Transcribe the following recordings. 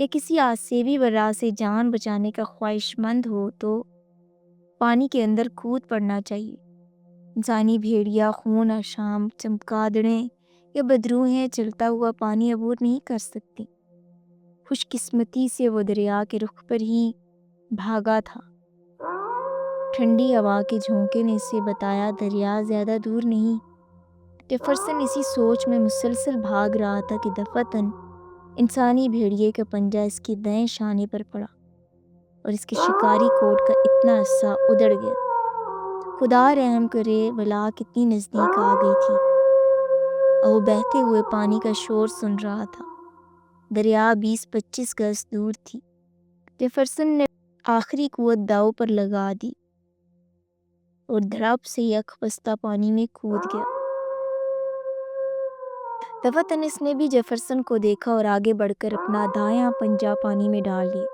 یا کسی آسیبی وبا سے جان بچانے کا خواہش مند ہو تو پانی کے اندر کود پڑنا چاہیے۔ انسانی بھیڑیا خون آشام، چمگادڑیں یا بدروہیں چلتا ہوا پانی عبور نہیں کر سکتی۔ خوش قسمتی سے وہ دریا کے رخ پر ہی بھاگا تھا۔ ٹھنڈی ہوا کے جھونکے نے اسے بتایا دریا زیادہ دور نہیں۔ جیفرسن اسی سوچ میں مسلسل بھاگ رہا تھا کہ دفعتاً انسانی بھیڑیے کا پنجہ اس کے دائیں شانے پر پڑا اور اس کے شکاری کوٹ کا اتنا حصہ ادھڑ گیا۔ خدا رحم کرے، بلا کتنی نزدیک آ گئی تھی اور وہ بہتے ہوئے پانی کا شور سن رہا تھا۔ دریا 20-25 گز دور تھی۔ جیفرسن نے آخری قوت داؤ پر لگا دی اور دھڑپ سے یک بستہ پانی میں کود گیا۔ دفعتاً اس نے بھی جیفرسن کو دیکھا اور آگے بڑھ کر اپنا دایاں پنجہ پانی میں ڈال لیا،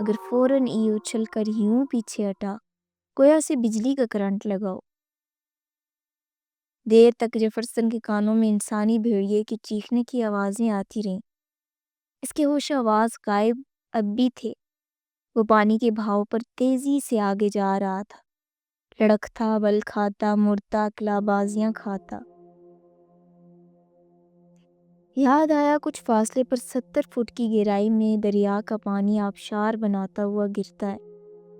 مگر فوراً اچھل کر یوں پیچھے ہٹا گویا اسے بجلی کا کرنٹ لگا ہو۔ دیر تک جیفرسن کے کانوں میں انسانی بھیڑیے کی چیخنے کی آوازیں آتی رہیں۔ اس کے ہوش آواز غائب اب بھی تھے۔ وہ پانی کے بہاؤ پر تیزی سے آگے جا رہا تھا، لڑکتا، بل کھاتا، مڑتا، قلابازیاں کھاتا۔ یاد آیا کچھ فاصلے پر 70 فٹ کی گہرائی میں دریا کا پانی آبشار بناتا ہوا گرتا ہے،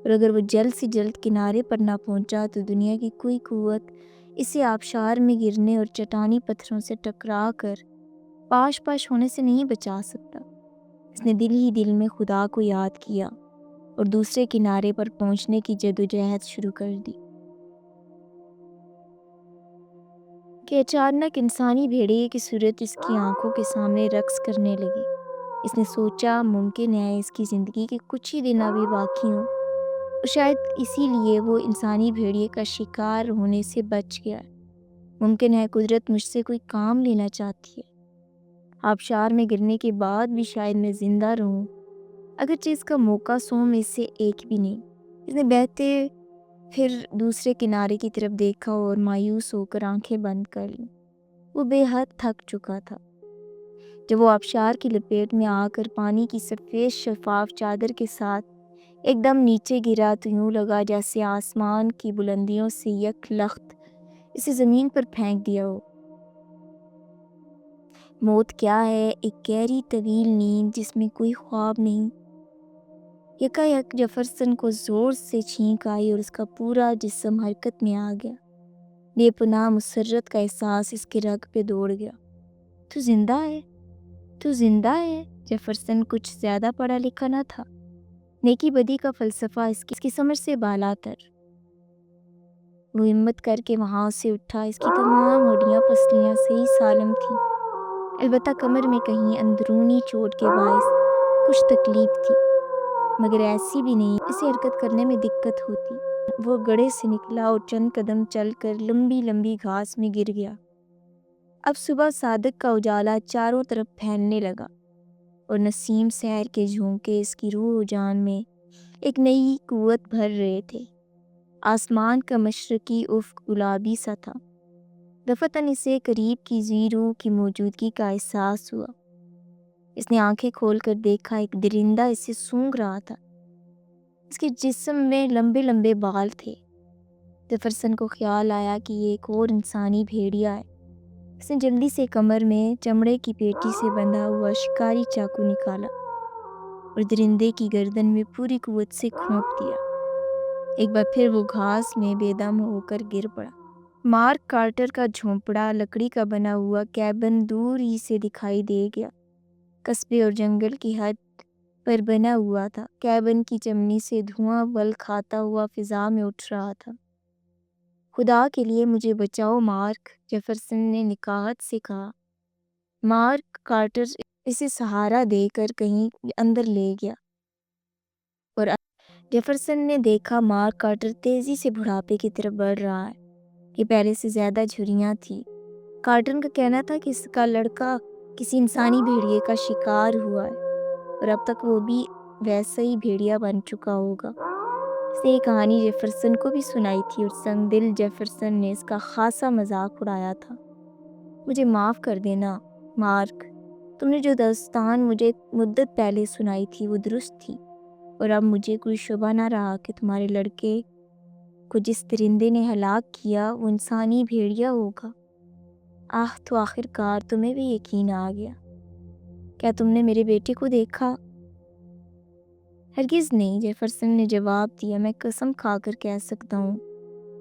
اور اگر وہ جلد سے جلد کنارے پر نہ پہنچا تو دنیا کی کوئی قوت اسے آبشار میں گرنے اور چٹانی پتھروں سے ٹکرا کر پاش پاش ہونے سے نہیں بچا سکتا۔ اس نے دل ہی دل میں خدا کو یاد کیا اور دوسرے کنارے پر پہنچنے کی جدوجہد شروع کر دی کہ اچانک انسانی بھیڑیے کی صورت اس کی آنکھوں کے سامنے رقص کرنے لگی۔ اس نے سوچا ممکن ہے اس کی زندگی کے کچھ ہی دن ابھی باقی ہوں اور شاید اسی لیے وہ انسانی بھیڑیے کا شکار ہونے سے بچ گیا ہے۔ ممکن ہے قدرت مجھ سے کوئی کام لینا چاہتی ہے۔ آبشار میں گرنے کے بعد بھی شاید میں زندہ رہوں، اگرچہ اس کا موقع 100 میں سے ایک بھی نہیں۔ اس نے بہتے پھر دوسرے کنارے کی طرف دیکھا اور مایوس ہو کر آنکھیں بند کر لیں۔ وہ بے حد تھک چکا تھا۔ جب وہ آبشار کی لپیٹ میں آ کر پانی کی سفید شفاف چادر کے ساتھ ایک دم نیچے گرا تو یوں لگا جیسے آسمان کی بلندیوں سے یک لخت اسے زمین پر پھینک دیا ہو۔ موت کیا ہے؟ ایک گہری طویل نیند جس میں کوئی خواب نہیں۔ یکا یک جیفرسن کو زور سے چھینک آئی اور اس کا پورا جسم حرکت میں آ گیا۔ بے پناہ مسرت کا احساس اس کے رگ پہ دوڑ گیا۔ تو زندہ ہے؟ تو زندہ ہے؟ جیفرسن کچھ زیادہ پڑھا لکھا نہ تھا۔ نیکی بدی کا فلسفہ اس کی سمجھ سے بالا تر۔ وہ ہمت کر کے وہاں سے اٹھا۔ اس کی تمام ہڈیاں پسلیاں صحیح سالم تھیں، البتہ کمر میں کہیں اندرونی چوٹ کے باعث کچھ تکلیف تھی، مگر ایسی بھی نہیں اسے حرکت کرنے میں دقت ہوتی۔ وہ گڑھے سے نکلا اور چند قدم چل کر لمبی لمبی گھاس میں گر گیا۔ اب صبح صادق کا اجالا چاروں طرف پھیلنے لگا اور نسیم سحر کے جھونکے اس کی روح و جان میں ایک نئی قوت بھر رہے تھے۔ آسمان کا مشرقی افق گلابی سا تھا۔ دفعتاً اسے قریب کی ذی روح کی موجودگی کا احساس ہوا۔ اس نے آنکھیں کھول کر دیکھا، ایک درندہ اسے سونگھ رہا تھا۔ اس کے جسم میں لمبے لمبے بال تھے۔ جیفرسن کو خیال آیا کہ یہ ایک اور انسانی بھیڑیا ہے۔ اس نے جلدی سے کمر میں چمڑے کی پیٹی سے بندھا ہوا شکاری چاقو نکالا اور درندے کی گردن میں پوری قوت سے کھونپ دیا۔ ایک بار پھر وہ گھاس میں بے دم ہو کر گر پڑا۔ مارک کارٹر کا جھونپڑا، لکڑی کا بنا ہوا کیبن دور ہی سے دکھائی دے گیا۔ قصبے اور جنگل کی حد پر بنا ہوا تھا۔ کیبن کی چمنی سے دھواں بل کھاتا ہوا فضا میں اٹھ رہا تھا۔ خدا کے لیے مجھے بچاؤ مارک، جیفرسن نے نکاہت سے کہا۔ مارک کارٹر اسے سہارا دے کر کہیں اندر لے گیا اور جیفرسن نے دیکھا مارک کارٹر تیزی سے بڑھاپے کی طرف بڑھ رہا ہے۔ یہ پہلے سے زیادہ جھریاں تھی۔ کارٹر کا کہنا تھا کہ اس کا لڑکا کسی انسانی بھیڑیے کا شکار ہوا ہے اور اب تک وہ بھی ویسا ہی بھیڑیا بن چکا ہوگا۔ اس نے یہ کہانی جیفرسن کو بھی سنائی تھی اور سنگ دل جیفرسن نے اس کا خاصا مذاق اڑایا تھا۔ مجھے معاف کر دینا مارک، تم نے جو داستان مجھے مدت پہلے سنائی تھی وہ درست تھی، اور اب مجھے کوئی شبہ نہ رہا کہ تمہارے لڑکے کو جس درندے نے ہلاک کیا وہ انسانی بھیڑیا ہوگا۔ تو آخر کار تمہیں بھی یقین آ گیا۔ کیا تم نے میرے بیٹے کو دیکھا؟ ہرگز نہیں، جیفرسن نے جواب دیا۔ میں قسم کھا کر کہہ سکتا ہوں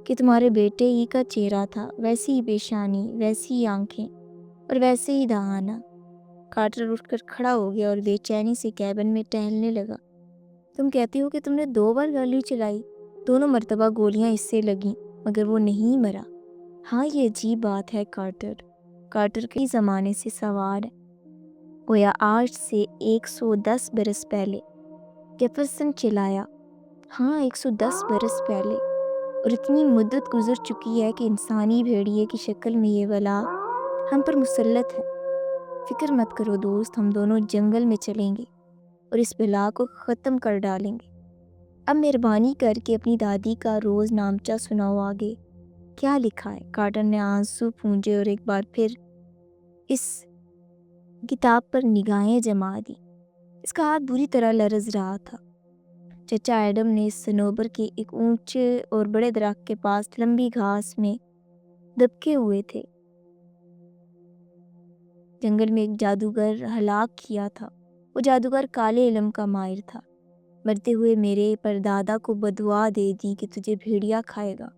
کہ تمہارے بیٹے ہی کا چہرہ تھا، ویسی ہی پیشانی، ویسی ہی آنکھیں اور ویسے ہی دہانہ۔ کارٹر اٹھ کر کھڑا ہو گیا اور بے چینی سے کیبن میں ٹہلنے لگا۔ تم کہتی ہو کہ تم نے 2 بار گولی چلائی، دونوں مرتبہ گولیاں اس سے لگیں مگر وہ نہیں مرا۔ ہاں، یہ عجیب بات ہے کارٹر کئی زمانے سے سوار ہے، گویا آج سے 110 برس پہلے۔ جیفرسن چلایا۔ ہاں، 110 برس پہلے، اور اتنی مدت گزر چکی ہے کہ انسانی بھیڑیے کی شکل میں یہ بلا ہم پر مسلط ہے۔ فکر مت کرو دوست، ہم دونوں جنگل میں چلیں گے اور اس بلا کو ختم کر ڈالیں گے۔ اب مہربانی کر کے اپنی دادی کا روز نامچہ سناؤ، آگے کیا لکھا ہے؟ کارٹر نے آنسو پونجے اور ایک بار پھر اس کتاب پر نگاہیں جما دی۔ اس کا ہاتھ بری طرح لرز رہا تھا۔ چچا ایڈم نے صنوبر کے ایک اونچے اور بڑے درخت کے پاس لمبی گھاس میں دبکے ہوئے تھے۔ جنگل میں ایک جادوگر ہلاک کیا تھا۔ وہ جادوگر کالے علم کا ماہر تھا۔ مرتے ہوئے میرے پردادا کو بدعا دے دی کہ تجھے بھیڑیا کھائے گا،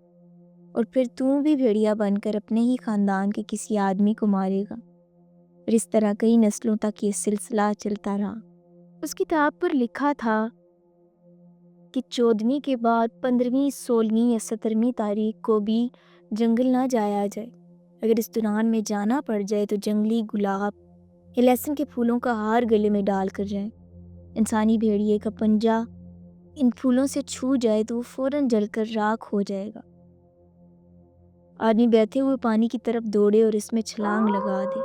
اور پھر تو بھی بھیڑیا بن کر اپنے ہی خاندان کے کسی آدمی کو مارے گا، اور اس طرح کئی نسلوں تک یہ سلسلہ چلتا رہا۔ اس کتاب پر لکھا تھا کہ 14ویں کے بعد 15ویں، 16ویں یا 17ویں تاریخ کو بھی جنگل نہ جایا جائے۔ اگر اس دوران میں جانا پڑ جائے تو جنگلی گلاب یا لہسن کے پھولوں کا ہار گلے میں ڈال کر جائیں۔ انسانی بھیڑیے کا پنجہ ان پھولوں سے چھو جائے تو وہ فوراً جل کر راکھ ہو جائے گا۔ آدمی بہتے ہوئے پانی کی طرف دوڑے اور اس میں چھلانگ لگا دے۔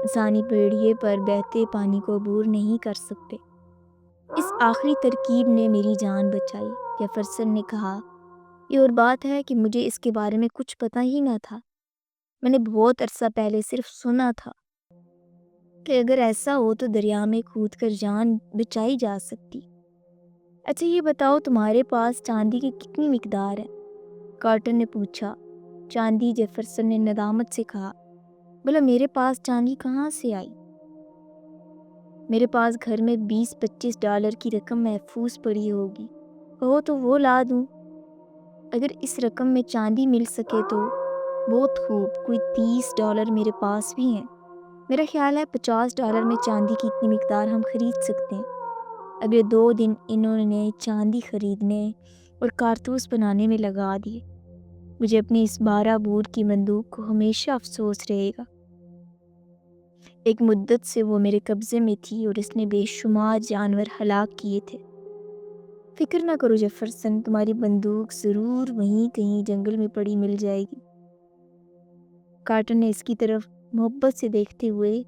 انسانی بھیڑیے پر بہتے پانی کو عبور نہیں کر سکتے۔ اس آخری ترکیب نے میری جان بچائی، جیفرسن نے کہا۔ یہ اور بات ہے کہ مجھے اس کے بارے میں کچھ پتہ ہی نہ تھا۔ میں نے بہت عرصہ پہلے صرف سنا تھا کہ اگر ایسا ہو تو دریا میں کود کر جان بچائی جا سکتی۔ اچھا یہ بتاؤ، تمہارے پاس چاندی کی کتنی مقدار ہے؟ کارٹر نے پوچھا۔ چاندی؟ جیفرسن نے ندامت سے کہا۔ بھلا میرے پاس چاندی کہاں سے آئی؟ میرے پاس گھر میں $20-25 کی رقم محفوظ پڑی ہوگی، کہو تو وہ لا دوں۔ اگر اس رقم میں چاندی مل سکے تو بہت خوب، کوئی $30 میرے پاس بھی ہیں۔ میرا خیال ہے $50 میں چاندی کی اتنی مقدار ہم خرید سکتے ہیں۔ اگلے 2 دن انہوں نے چاندی خریدنے اور کارتوس بنانے میں لگا دیے۔ مجھے اپنی اس 12 بور کی بندوق کو ہمیشہ افسوس رہے گا۔ ایک مدت سے وہ میرے قبضے میں تھی اور اس نے بے شمار جانور ہلاک کیے تھے۔ فکر نہ کرو جیفرسن، تمہاری بندوق ضرور وہیں کہیں جنگل میں پڑی مل جائے گی۔ کارٹر نے اس کی طرف محبت سے دیکھتے ہوئے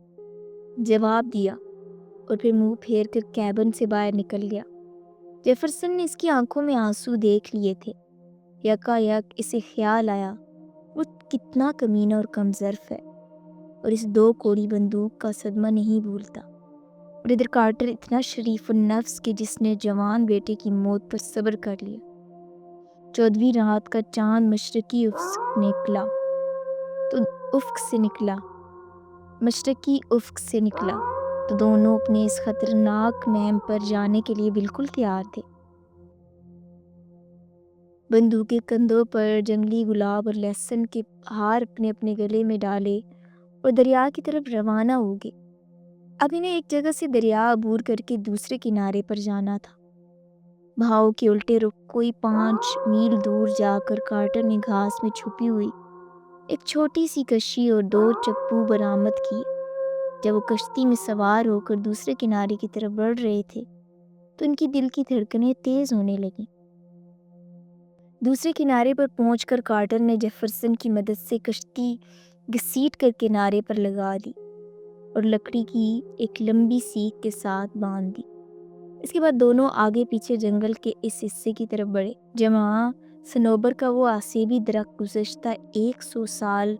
جواب دیا اور پھر منہ پھیر کر کیبن سے باہر نکل گیا۔ جیفرسن نے اس کی آنکھوں میں آنسو دیکھ لیے تھے۔ یکا یک اسے خیال آیا وہ کتنا کمینہ اور کم ظرف ہے، اور اس 2 کوڑی بندوق کا صدمہ نہیں بھولتا۔ اور ادھر کارٹر اتنا شریف النفس کہ جس نے جوان بیٹے کی موت پر صبر کر لیا۔ 14ویں رات کا چاند مشرقی افق سے نکلا تو دونوں اپنے اس خطرناک مہم پر جانے کے لیے بالکل تیار تھے۔ بندوقیں کندھوں پر، جنگلی گلاب اور لہسن کے ہار اپنے اپنے گلے میں ڈالے اور دریا کی طرف روانہ ہو گئے۔ اب انہیں ایک جگہ سے دریا عبور کر کے دوسرے کنارے پر جانا تھا۔ بہاؤ کے الٹے رخ کوئی 5 میل دور جا کر کارٹر نے گھاس میں چھپی ہوئی ایک چھوٹی سی کشتی اور 2 چپو برآمد کی۔ جب وہ کشتی میں سوار ہو کر دوسرے کنارے کی طرف بڑھ رہے تھے تو ان کی دل کی دھڑکنیں تیز ہونے لگیں۔ دوسرے کنارے پر پہنچ کر کارٹر نے جیفرسن کی مدد سے کشتی گھسیٹ کر کنارے پر لگا دی اور لکڑی کی ایک لمبی سیخ کے ساتھ باندھ دی۔ اس کے بعد دونوں آگے پیچھے جنگل کے اس حصے کی طرف بڑھے جہاں صنوبر کا وہ آسیبی درخت گزشتہ 100 سال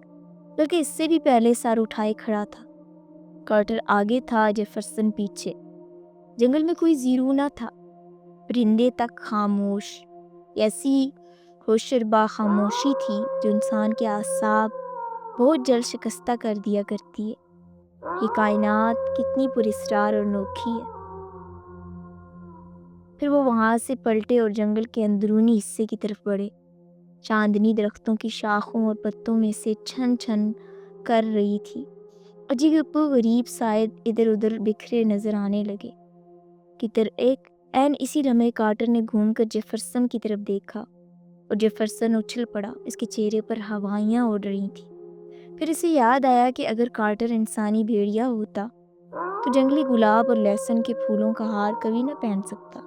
بلکہ اس سے بھی پہلے سر اٹھائے کھڑا تھا۔ کارٹر آگے تھا، جیفرسن پیچھے۔ جنگل میں کوئی زیرو نہ تھا، پرندے تک خاموش۔ ایسی ہوشربا خاموشی تھی جو انسان کے اعصاب بہت جلد شکستہ کر دیا کرتی ہے۔ یہ کائنات کتنی پراسرار اور انوکھی ہے۔ پھر وہ وہاں سے پلٹے اور جنگل کے اندرونی حصے کی طرف بڑھے۔ چاندنی درختوں کی شاخوں اور پتوں میں سے چھن چھن کر رہی تھی۔ عجیب و غریب سائے ادھر ادھر بکھرے نظر آنے لگے۔ اسی لمحے کارٹر نے گھوم کر جیفرسن کی طرف دیکھا اور جیفرسن اچھل پڑا۔ اس کے چہرے پر ہوائیاں اڑ رہی تھیں۔ پھر اسے یاد آیا کہ اگر کارٹر انسانی بھیڑیا ہوتا تو جنگلی گلاب اور لہسن کے پھولوں کا ہار کبھی نہ پہن سکتا،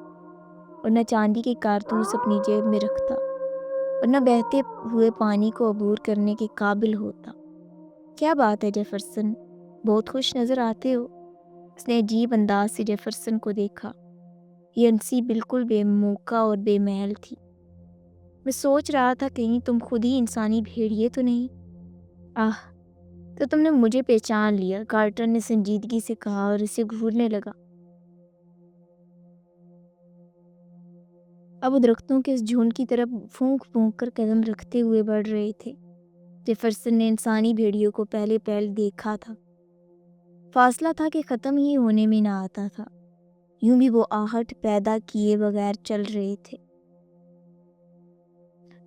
اور نہ چاندی کے کارتوس اپنی جیب میں رکھتا، اور نہ بہتے ہوئے پانی کو عبور کرنے کے قابل ہوتا۔ کیا بات ہے جیفرسن، بہت خوش نظر آتے ہو۔ اس نے عجیب انداز سے جیفرسن کو دیکھا۔ یہ انسی بالکل بے موقع اور بے میل تھی۔ میں سوچ رہا تھا کہیں تم خود ہی انسانی بھیڑیے تو نہیں۔ تو تم نے مجھے پہچان لیا، کارٹر نے سنجیدگی سے کہا اور اسے گھورنے لگا۔ اب وہ درختوں کے اس جھنڈ کی طرف پھونک پھونک کر قدم رکھتے ہوئے بڑھ رہے تھے۔ جیفرسن نے انسانی بھیڑیوں کو پہلے دیکھا تھا۔ فاصلہ تھا کہ ختم ہی ہونے میں نہ آتا تھا۔ یوں بھی وہ آہٹ پیدا کیے بغیر چل رہے تھے۔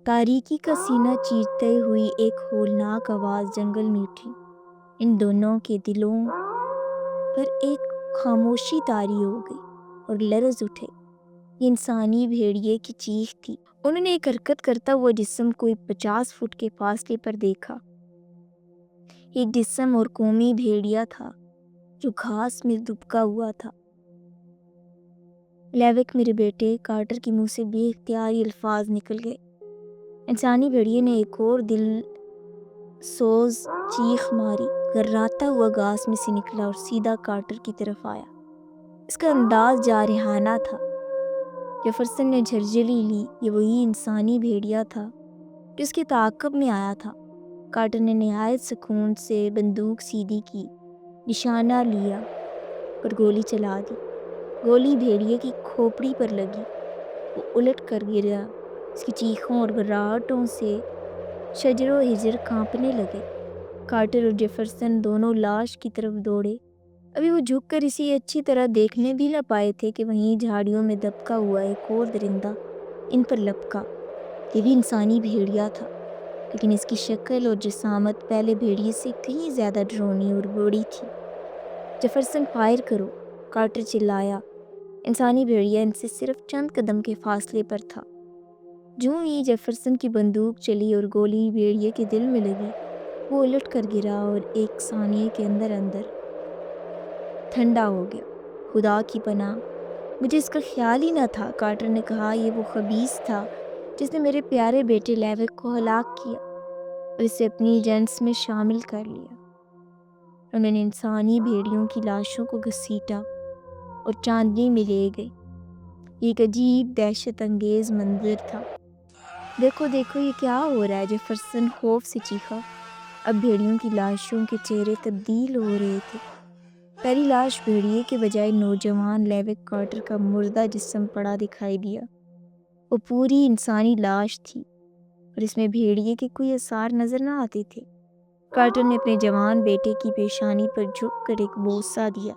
تاریکی کا سینہ چیرتے ہوئی ایک ہولناک آواز جنگل میں اٹھی۔ ان دونوں کے دلوں پر ایک خاموشی طاری ہو گئی اور لرز اٹھے۔ یہ انسانی بھیڑیے کی چیخ تھی۔ انہوں نے ایک حرکت کرتا ہوا جسم کوئی 50 فٹ کے فاصلے پر دیکھا۔ ایک جسم اور قومی بھیڑیا تھا جو گھاس میں دبکا ہوا تھا۔ لیوک میرے بیٹے، کارٹر کے منہ سے بے اختیاری الفاظ نکل گئے۔ انسانی بھیڑیے نے ایک اور دل سوز چیخ ماری، گھراتا ہوا گھاس میں سے نکلا اور سیدھا کارٹر کی طرف آیا۔ اس کا انداز جارحانہ تھا۔ جیفرسن نے جھرجھلی لی۔ یہ وہی انسانی بھیڑیا تھا جو اس کے تعاقب میں آیا تھا۔ کارٹر نے نہایت سکون سے بندوق سیدھی کی، نشانہ لیا اور گولی چلا دی۔ گولی بھیڑیے کی کھوپڑی پر لگی۔ وہ الٹ کر گرا۔ اس کی چیخوں اور گھراہٹوں سے شجر و حجر کانپنے لگے۔ کارٹر اور جیفرسن دونوں لاش کی طرف دوڑے۔ ابھی وہ جھک کر اسے اچھی طرح دیکھنے بھی نہ پائے تھے کہ وہیں جھاڑیوں میں دبکا ہوا ایک اور درندہ ان پر لپکا۔ یہ بھی انسانی بھیڑیا تھا، لیکن اس کی شکل اور جسامت پہلے بھیڑیے سے کہیں زیادہ ڈراؤنی اور بڑی تھی۔ جیفرسن فائر کرو، کارٹر چلایا۔ انسانی بھیڑیا ان سے صرف چند قدم کے فاصلے پر تھا۔ جوں ہی جیفرسن کی بندوق چلی اور گولی بھیڑیے کے دل میں لگی، وہ الٹ کر گرا اور ایک ثانیے کے اندر ٹھنڈا ہو گیا۔ خدا کی پناہ، مجھے اس کا خیال ہی نہ تھا، کارٹر نے کہا۔ یہ وہ خبیث تھا جس نے میرے پیارے بیٹے لیوک کو ہلاک کیا اور اسے اپنی ایجنٹس میں شامل کر لیا۔ انہوں نے انسانی بھیڑیوں کی لاشوں کو گھسیٹا اور چاندنی میں لے گئے۔ یہ ایک عجیب دہشت انگیز منظر تھا۔ دیکھو دیکھو، یہ کیا ہو رہا ہے، جیفرسن خوف سے چیخا۔ اب بھیڑیوں کی لاشوں کے چہرے تبدیل ہو رہے تھے۔ پہلی لاش بھیڑیے کے بجائے نوجوان لیوک کارٹر کا مردہ جسم پڑا دکھائی دیا۔ وہ پوری انسانی لاش تھی اور اس میں بھیڑیے کے کوئی آثار نظر نہ آتے تھے۔ کارٹر نے اپنے جوان بیٹے کی پیشانی پر جھک کر ایک بوسہ دیا۔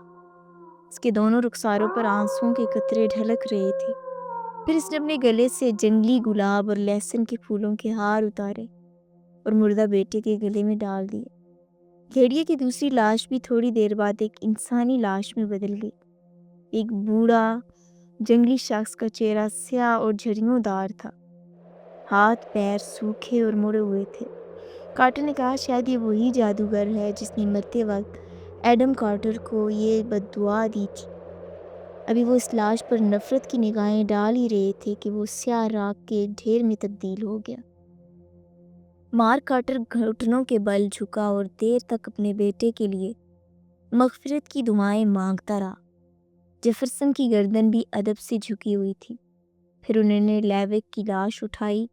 اس کے دونوں رخساروں پر آنسوؤں کے قطرے ڈھلک رہے تھے۔ پھر اس نے اپنے گلے سے جنگلی گلاب اور لہسن کے پھولوں کے ہار اتارے اور مردہ بیٹے کے گلے میں ڈال دیے۔ بھیڑیے کی دوسری لاش بھی تھوڑی دیر بعد ایک انسانی لاش میں بدل گئی۔ ایک بوڑھا جنگلی شخص کا چہرہ سیاہ اور جھریوں دار تھا۔ ہاتھ پیر سوکھے اور مڑے ہوئے تھے۔ کارٹر نے کہا، شاید یہ وہی جادوگر ہے جس نے مرتے وقت ایڈم کارٹر کو یہ بد دعا دی تھی۔ ابھی وہ اس لاش پر نفرت کی نگاہیں ڈال ہی رہے تھے کہ وہ سیاہ راکھ کے ڈھیر میں تبدیل ہو گیا۔ مارک کارٹر گھٹنوں کے بل جھکا اور دیر تک اپنے بیٹے کے لیے مغفرت کی دعائیں مانگتا رہا۔ جیفرسن کی گردن بھی ادب سے جھکی ہوئی تھی۔ پھر انہوں نے لیوک کی لاش اٹھائی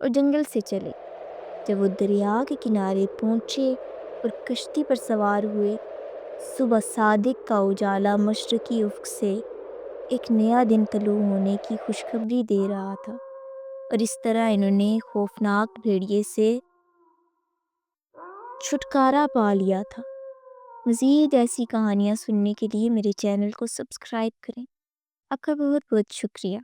اور جنگل سے چلے۔ جب وہ دریا کے کنارے پہنچے اور کشتی پر سوار ہوئے صبح صادق کا اجالا مشرقی افق سے ایک نیا دن طلوع ہونے کی خوشخبری دے رہا تھا، اور اس طرح انہوں نے خوفناک بھیڑیے سے چھٹکارا پا لیا تھا۔ مزید ایسی کہانیاں سننے کے لیے میرے چینل کو سبسکرائب کریں۔ آپ کا بہت بہت شکریہ۔